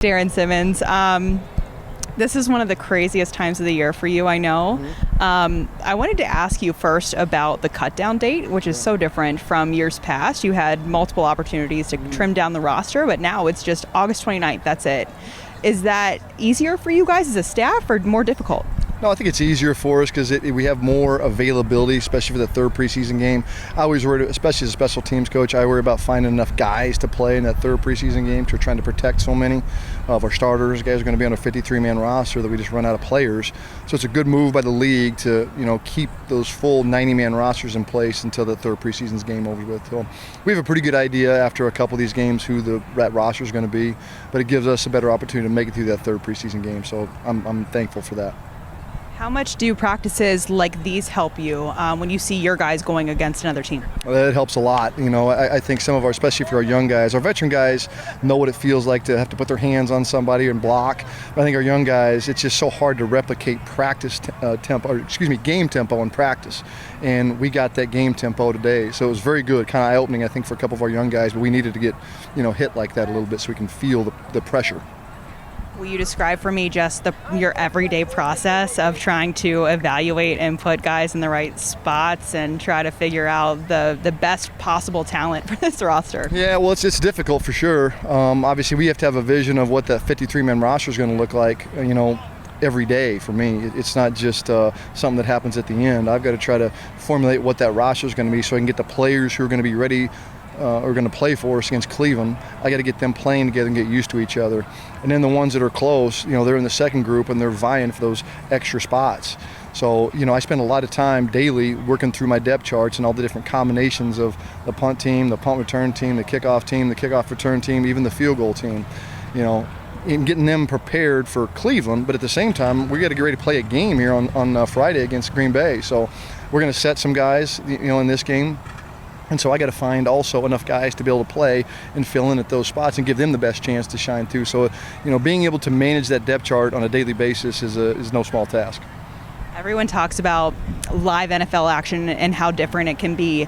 Darrin Simmons. This is one of the craziest times of the year for you, I know. I wanted to ask you first about the Cutdown date, which is so different from years past. You had multiple opportunities to trim down the roster, but now it's just August 29th, that's it. Is that easier for you guys as a staff or more difficult? No, I think it's easier for us because we have more availability, especially for the third preseason game. I always worry, especially as a special teams coach, I worry about finding enough guys to play in that third preseason game. We're trying to protect so many of our starters. Guys are going to be on a 53-man roster that we just run out of players. So it's a good move by the league to keep those full 90-man rosters in place until the third preseason's game over with. So we have a pretty good idea after a couple of these games who that roster is going to be, but it gives us a better opportunity to make it through that third preseason game. So I'm thankful for that. How much do practices like these help you when you see your guys going against another team? Well, it helps a lot. I think some of our, especially for our young guys, our veteran guys know what it feels like to have to put their hands on somebody and block. But I think our young guys, it's just so hard to replicate game tempo in practice. And we got that game tempo today. So it was very good, kind of eye-opening, I think, for a couple of our young guys. But we needed to get, hit like that a little bit so we can feel the pressure. Will you describe for me just your everyday process of trying to evaluate and put guys in the right spots and try to figure out the best possible talent for this roster? Yeah, well, it's difficult for sure. Obviously, we have to have a vision of what that 53-man roster is going to look like, every day for me. It's not just something that happens at the end. I've got to try to formulate what that roster is going to be so I can get the players who are going to be ready are going to play for us against Cleveland. I got to get them playing together and get used to each other. And then the ones that are close, they're in the second group and they're vying for those extra spots. So, I spend a lot of time daily working through my depth charts and all the different combinations of the punt team, the punt return team, the kickoff return team, even the field goal team, in getting them prepared for Cleveland. But at the same time, we got to get ready to play a game here on Friday against Green Bay. So we're going to set some guys, in this game. And so I got to find also enough guys to be able to play and fill in at those spots and give them the best chance to shine too. So, being able to manage that depth chart on a daily basis is no small task. Everyone talks about live NFL action and how different it can be.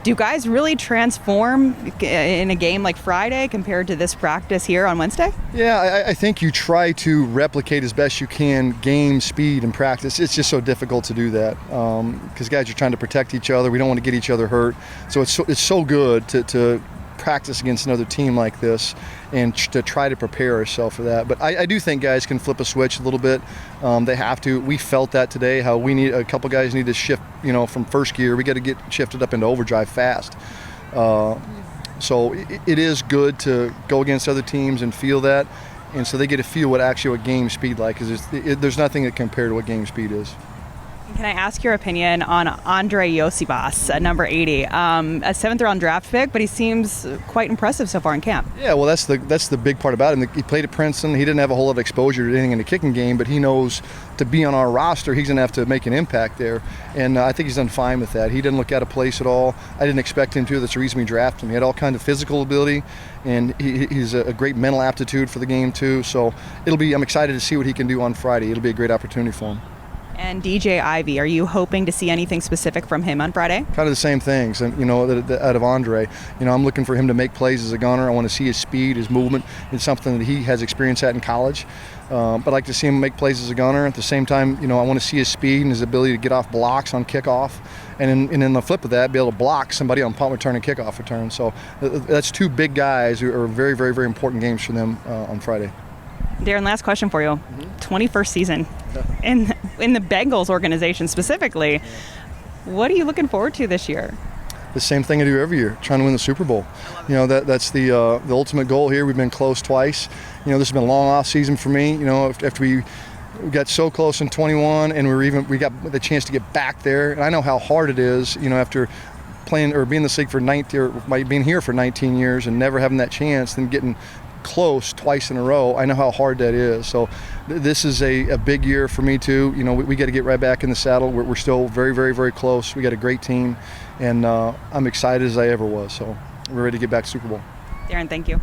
Do guys really transform in a game like Friday compared to this practice here on Wednesday? Yeah, I think you try to replicate as best you can game speed in practice. It's just so difficult to do that because guys are trying to protect each other. We don't want to get each other hurt. So it's so good to practice against another team like this and to try to prepare ourselves for that. But I do think guys can flip a switch a little bit. They have to. We felt that today, how we need a couple guys need to shift, from first gear. We got to get shifted up into overdrive fast. So it is good to go against other teams and feel that. And so they get to feel what game speed like, because there's nothing that compared to what game speed is. Can I ask your opinion on Andre Yosibas at number 80? A 7th-round draft pick, but he seems quite impressive so far in camp. Yeah, well, that's the big part about him. He played at Princeton. He didn't have a whole lot of exposure to anything in the kicking game, but he knows to be on our roster, he's going to have to make an impact there. And I think he's done fine with that. He didn't look out of place at all. I didn't expect him to. That's the reason we drafted him. He had all kinds of physical ability, and he's a great mental aptitude for the game too. So I'm excited to see what he can do on Friday. It'll be a great opportunity for him. And DJ Ivey, are you hoping to see anything specific from him on Friday? Kind of the same things, and out of Andre. I'm looking for him to make plays as a gunner. I want to see his speed, his movement. It's something that he has experience at in college. But I'd like to see him make plays as a gunner. At the same time, I want to see his speed and his ability to get off blocks on kickoff, and in the flip of that, be able to block somebody on punt return and kickoff return. So that's two big guys who are very, very, very important games for them on Friday. Darrin, last question for you. 21st season in the Bengals organization specifically. What are you looking forward to this year? The same thing I do every year, trying to win the Super Bowl. That's the ultimate goal here. We've been cllose twice. This has been a long off season for me. After we got so close in 21 and we got the chance to get back there. And I know how hard it is, after playing or being in this league for 19 or being here for 19 years and never having that chance, then getting close twice in a row. I know how hard that is. So this is a big year for me too. We got to get right back in the saddle. We're still very, very, very close. We got a great team, and I'm excited as I ever was. So we're ready to get back to Super Bowl. Darrin, thank you.